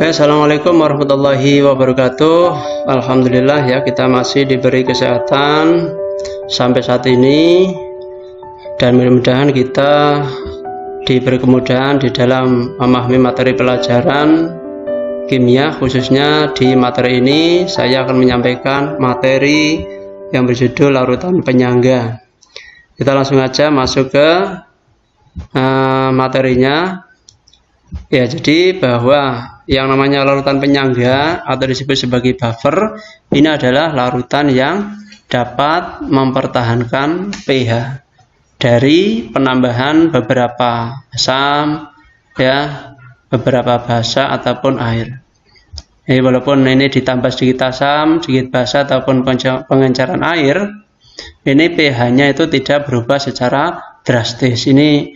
Assalamualaikum warahmatullahi wabarakatuh. Alhamdulillah ya, kita masih diberi kesehatan sampai saat ini, dan mudah-mudahan kita diberi kemudahan di dalam memahami materi pelajaran kimia. Khususnya di materi ini saya akan menyampaikan materi yang berjudul larutan penyangga. Kita langsung aja masuk ke materinya. Ya, jadi bahwa yang namanya larutan penyangga atau disebut sebagai buffer, ini adalah larutan yang dapat mempertahankan pH dari penambahan beberapa asam, ya, beberapa basa ataupun air. Jadi walaupun ini ditambah sedikit asam, sedikit basa ataupun pengenceran air, ini pH-nya itu tidak berubah secara drastis. Ini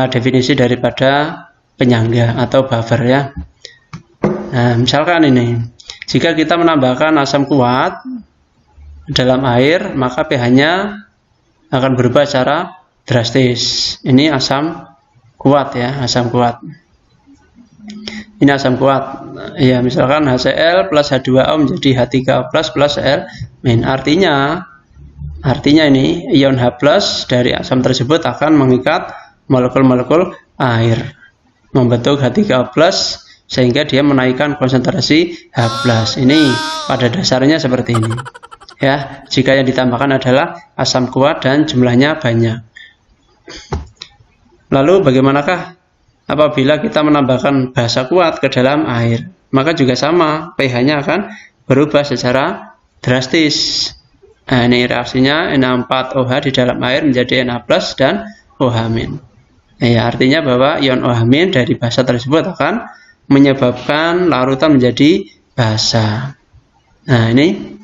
definisi daripada penyangga atau buffer ya. Nah, misalkan ini, jika kita menambahkan asam kuat dalam air, maka pH-nya akan berubah secara drastis. Ini asam kuat ya, asam kuat. Ini asam kuat. Ya, misalkan HCl plus H2O menjadi H3O plus Cl-. Artinya ini ion H+ dari asam tersebut akan mengikat molekul-molekul air, membentuk H3O+, sehingga dia menaikkan konsentrasi H+. Ini pada dasarnya seperti ini. Ya, jika yang ditambahkan adalah asam kuat dan jumlahnya banyak. Lalu bagaimanakah apabila kita menambahkan basa kuat ke dalam air? Maka juga sama, pH-nya akan berubah secara drastis. Nah, ini reaksinya Na4OH di dalam air menjadi Na+ dan OH-. Ya, artinya bahwa ion OH- dari basa tersebut akan menyebabkan larutan menjadi basa. Nah, ini.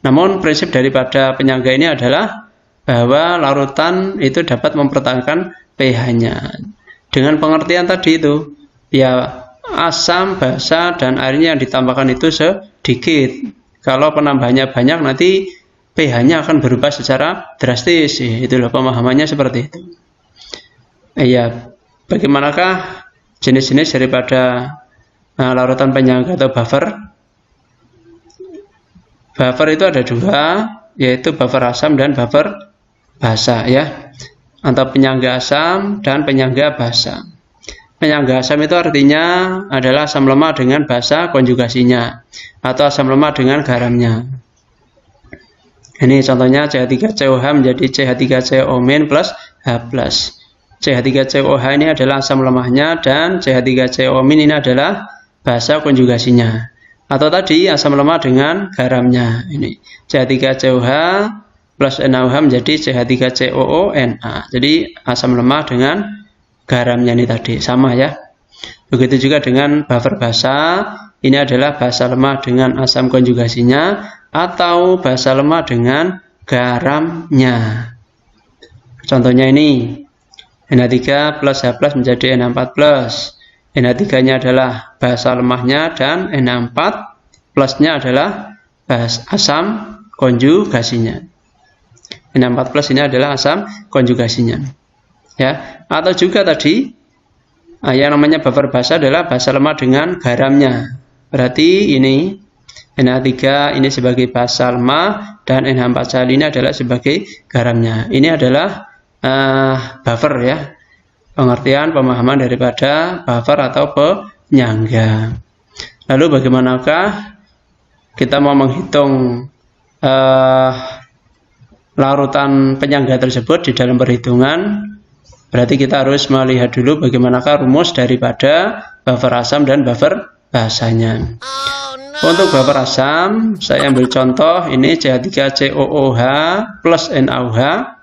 Namun prinsip daripada penyangga ini adalah bahwa larutan itu dapat mempertahankan pH-nya. Dengan pengertian tadi itu, ya asam, basa, dan airnya yang ditambahkan itu sedikit. Kalau penambahannya banyak, nanti pH-nya akan berubah secara drastis. Itulah pemahamannya seperti itu. Ya, bagaimanakah jenis-jenis daripada larutan penyangga atau buffer? Buffer itu ada dua, yaitu buffer asam dan buffer basa ya, atau penyangga asam dan penyangga basa. Penyangga asam itu artinya adalah asam lemah dengan basa konjugasinya, atau asam lemah dengan garamnya. Ini contohnya CH3COH menjadi CH3CO- plus H+. CH3COH ini adalah asam lemahnya, dan CH3CO- ini adalah basa konjugasinya. Atau tadi asam lemah dengan garamnya. Ini CH3COH plus NaOH menjadi CH3COONa. Jadi asam lemah dengan garamnya ini tadi sama ya. Begitu juga dengan buffer basa, ini adalah basa lemah dengan asam konjugasinya atau basa lemah dengan garamnya. Contohnya ini Na3 plus H+ menjadi Na4+. Na3-nya adalah basa lemahnya dan Na4 plusnya adalah asam konjugasinya. Na4+ ini adalah asam konjugasinya. Ya, atau juga tadi yang namanya buffer basa adalah basa lemah dengan garamnya. Berarti ini Na3 ini sebagai basa lemah dan NH4 ini adalah sebagai garamnya. Ini adalah buffer ya, pengertian pemahaman daripada buffer atau penyangga. Lalu bagaimanakah kita mau menghitung larutan penyangga tersebut di dalam perhitungan? Berarti kita harus melihat dulu bagaimanakah rumus daripada buffer asam dan buffer basanya. Untuk buffer asam, saya ambil contoh ini CH3COOH plus NaOH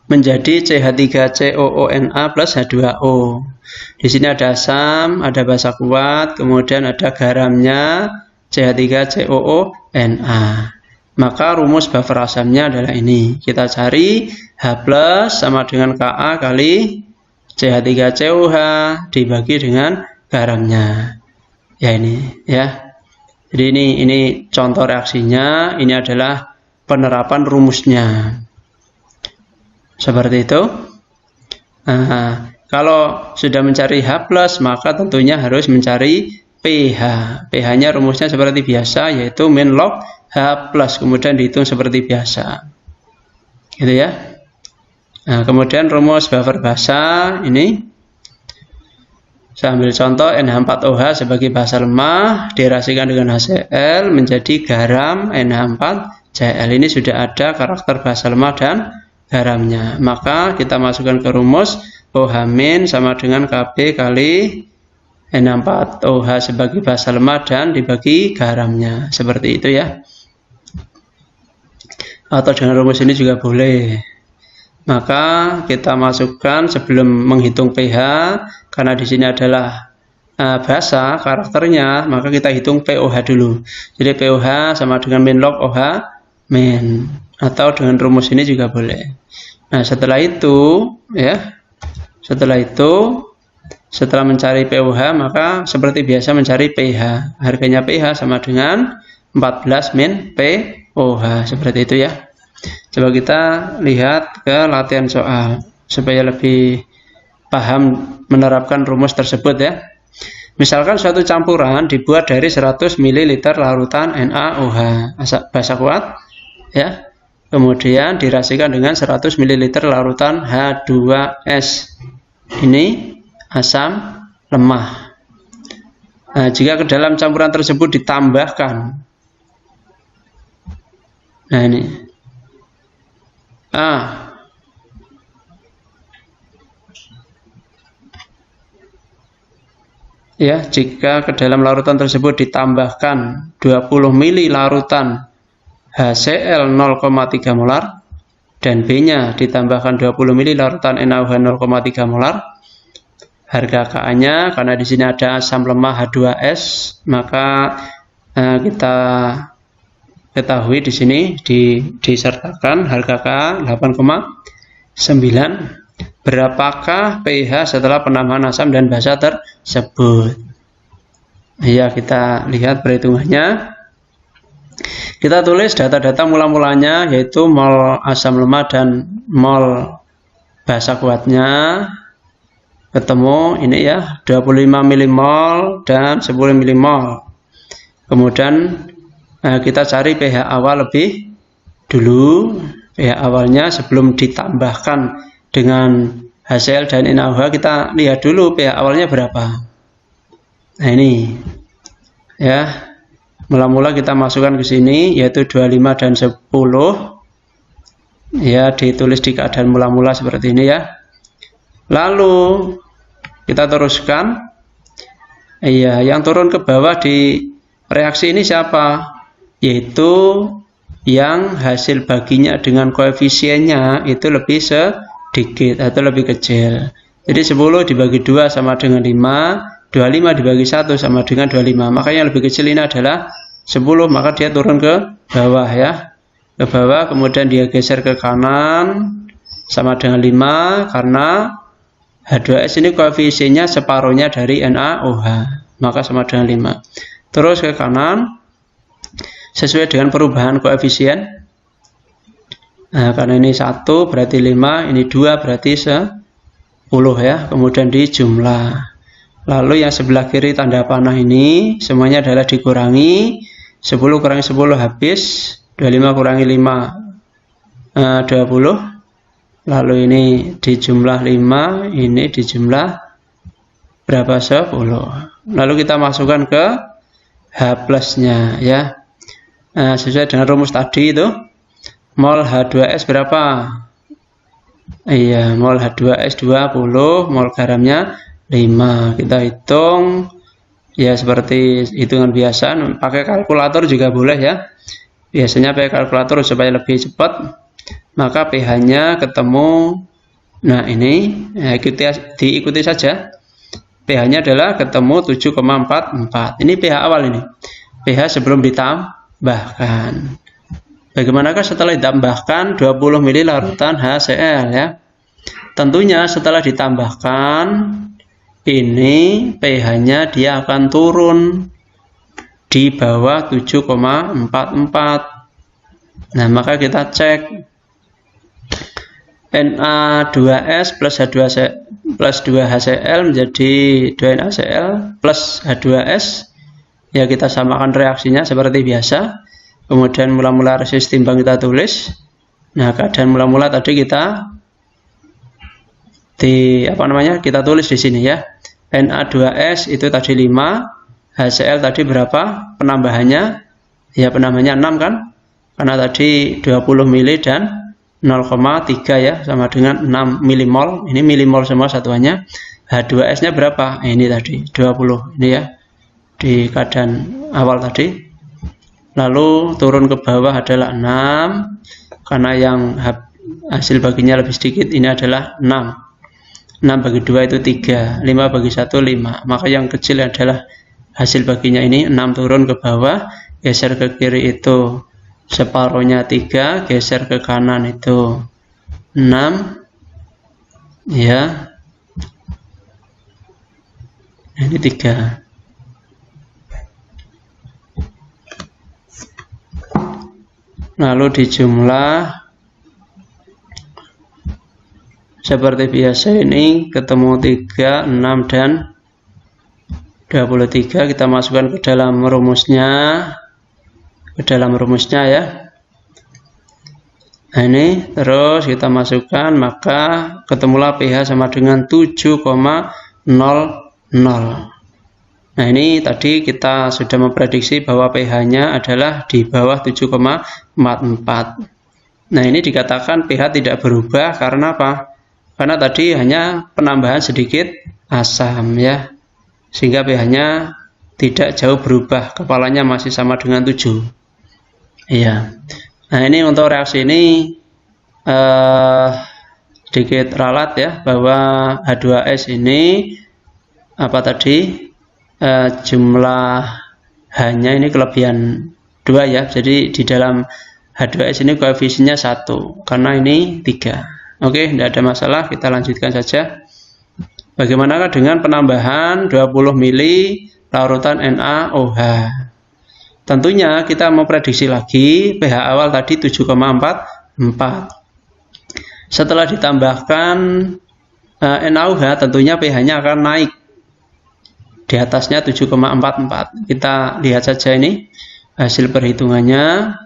menjadi CH3COONa plus H2O. Di sini ada asam, ada basa kuat, kemudian ada garamnya CH3COONa. Maka rumus buffer asamnya adalah ini. Kita cari H+ sama dengan Ka kali CH3COH dibagi dengan garamnya. Ya ini ya. Jadi ini contoh reaksinya, ini adalah penerapan rumusnya. Seperti itu. Kalau sudah mencari H+, maka tentunya harus mencari pH. pH-nya rumusnya seperti biasa, yaitu min log H+, kemudian dihitung seperti biasa. Gitu ya. Nah, kemudian rumus buffer basa ini, saya ambil contoh NH4OH sebagai basa lemah, direaksikan dengan HCl menjadi garam NH4Cl. Ini sudah ada karakter basa lemah dan garamnya. Maka kita masukkan ke rumus OH- sama dengan Kb kali NH4OH sebagai basa lemah dan dibagi garamnya. Seperti itu ya. Atau dengan rumus ini juga boleh. Maka kita masukkan sebelum menghitung pH, karena di sini adalah basa karakternya, maka kita hitung pOH dulu. Jadi pOH sama dengan min log OH min. Atau dengan rumus ini juga boleh. Nah, setelah itu ya, setelah mencari pOH, maka seperti biasa mencari pH. Harganya pH sama dengan 14 min pOH. Seperti itu ya. Coba kita lihat ke latihan soal supaya lebih paham menerapkan rumus tersebut ya. Misalkan suatu campuran dibuat dari 100 ml larutan NaOH, basa kuat ya. Kemudian direaksikan dengan 100 ml larutan H2S. Ini asam lemah. Nah, jika ke dalam campuran tersebut ditambahkan, nah ini ya, jika ke dalam larutan tersebut ditambahkan 20 ml larutan HCl 0,3 molar dan B-nya ditambahkan 20 ml larutan NaOH 0,3 molar. Harga Ka-nya karena di sini ada asam lemah H2S, maka kita ketahui di sini disertakan harga Ka 8,9. Berapakah pH setelah penambahan asam dan basa tersebut? Ya, kita lihat perhitungannya. Kita tulis data-data mula-mulanya, yaitu mol asam lemah dan mol basa kuatnya. Ketemu ini ya, 25 mmol dan 10 mmol. Kemudian kita cari pH awal lebih dulu. pH awalnya sebelum ditambahkan dengan HCl dan NaOH, kita lihat dulu pH awalnya berapa. Nah ini ya. Mula-mula kita masukkan ke sini, yaitu 25 dan 10. Ya, ditulis di keadaan mula-mula seperti ini ya. Lalu kita teruskan. Iya, yang turun ke bawah di reaksi ini siapa? Yaitu yang hasil baginya dengan koefisiennya itu lebih sedikit atau lebih kecil. Jadi 10 dibagi 2 sama dengan 5. 25 dibagi 1 sama dengan 25. Maka yang lebih kecil ini adalah 10, maka dia turun ke bawah ya. Ke bawah, kemudian dia geser ke kanan sama dengan 5 karena H2S ini koefisiennya separuhnya dari NaOH, maka sama dengan 5. Terus ke kanan sesuai dengan perubahan koefisien. Nah, karena ini 1 berarti 5, ini 2 berarti 10 ya. Kemudian dijumlah. Lalu yang sebelah kiri tanda panah ini semuanya adalah dikurangi. 10 kurangi 10 habis. 25 kurangi 5 20. Lalu ini dijumlah 5, ini dijumlah berapa? 10. Lalu kita masukkan ke H plus-nya ya. Nah, sesuai dengan rumus tadi itu, mol H2S berapa? Iya, mol H2S 20, mol garamnya 5. Kita hitung ya seperti hitungan biasa, pakai kalkulator juga boleh ya. Biasanya pakai kalkulator supaya lebih cepat. Maka pH-nya ketemu, nah ini ya, diikuti saja. pH-nya adalah ketemu 7,44. Ini pH awal ini. pH sebelum ditambahkan. Bagaimanakah setelah ditambahkan 20 ml larutan HCl ya? Tentunya setelah ditambahkan ini pH-nya dia akan turun di bawah 7,44. Nah, maka kita cek Na2S plus plus 2HCl menjadi 2NaCl plus H2S. Ya, kita samakan reaksinya seperti biasa. Kemudian mula-mula resist timbang kita tulis. Nah, keadaan mula-mula tadi kita kita tulis di sini ya. Na2S itu tadi 5, HCl tadi berapa penambahannya? Ya, penambahannya 6 kan? Karena tadi 20 mili dan 0,3 ya, sama dengan 6 milimol. Ini milimol semua satuannya. H2S-nya berapa? Ini tadi 20. Ini ya, di keadaan awal tadi. Lalu turun ke bawah adalah 6. Karena yang hasil baginya lebih sedikit, ini adalah 6. 6 bagi 2 itu 3, 5 bagi 1 5. Maka yang kecil adalah hasil baginya ini, 6 turun ke bawah, geser ke kiri itu separuhnya 3, geser ke kanan itu 6. Ya. Ini 3. Lalu dijumlah seperti biasa, ini ketemu 3, 6 dan 23. Kita masukkan ke dalam rumusnya. Ya. Nah, ini terus kita masukkan, maka ketemulah pH sama dengan 7,00. Nah, ini tadi kita sudah memprediksi bahwa pH-nya adalah di bawah 7,44. Nah, ini dikatakan pH tidak berubah karena apa? Karena tadi hanya penambahan sedikit asam ya, sehingga pH-nya tidak jauh berubah, kepalanya masih sama dengan 7. Iya. Nah, ini untuk reaksi ini sedikit ralat ya, bahwa H2S ini apa tadi, jumlah H-nya ini kelebihan 2 ya, jadi di dalam H2S ini koefisiennya 1, karena ini 3. Oke, tidak ada masalah, kita lanjutkan saja. Bagaimanakah dengan penambahan 20 mili larutan NaOH? Tentunya kita mau prediksi lagi, pH awal tadi 7,44. Setelah ditambahkan NaOH, tentunya pH-nya akan naik di atasnya 7,44. Kita lihat saja ini hasil perhitungannya.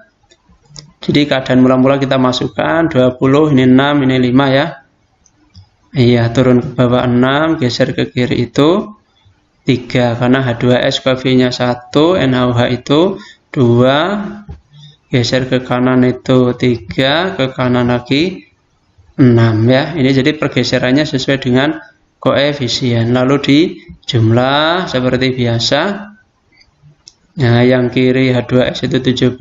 Jadi keadaan mula-mula kita masukkan 20, ini 6, ini 5 ya. Iya, turun ke bawah 6, geser ke kiri itu 3, karena H2S koefisiennya 1, NaOH itu 2, geser ke kanan itu 3, ke kanan lagi 6 ya. Ini jadi pergeserannya sesuai dengan koefisien. Lalu dijumlah seperti biasa. Nah, yang kiri H2S itu 17,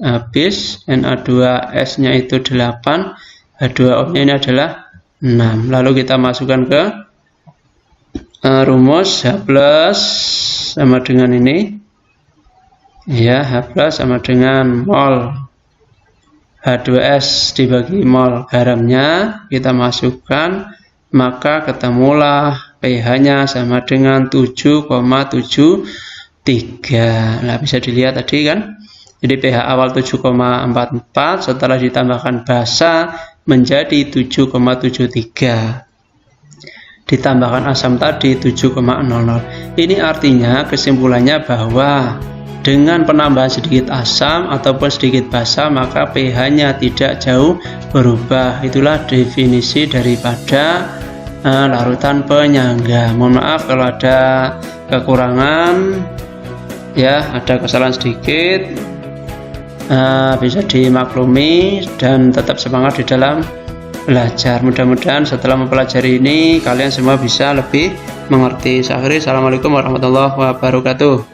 habis Na2S-nya itu 8, H2O-nya ini adalah 6. Lalu kita masukkan ke rumus H plus sama dengan ini. Ya, H plus sama dengan mol H2S dibagi mol garamnya, kita masukkan, maka ketemulah pH-nya sama dengan 7,73. Nah, bisa dilihat tadi kan. Jadi pH awal 7,44, setelah ditambahkan basa menjadi 7,73. Ditambahkan asam tadi 7,00. Ini artinya kesimpulannya bahwa dengan penambahan sedikit asam ataupun sedikit basa, maka pH-nya tidak jauh berubah. Itulah definisi daripada larutan penyangga. Mohon maaf kalau ada kekurangan. Ya, ada kesalahan sedikit, bisa dimaklumi dan tetap semangat di dalam belajar. Mudah-mudahan setelah mempelajari ini kalian semua bisa lebih mengerti. Assalamualaikum warahmatullahi wabarakatuh.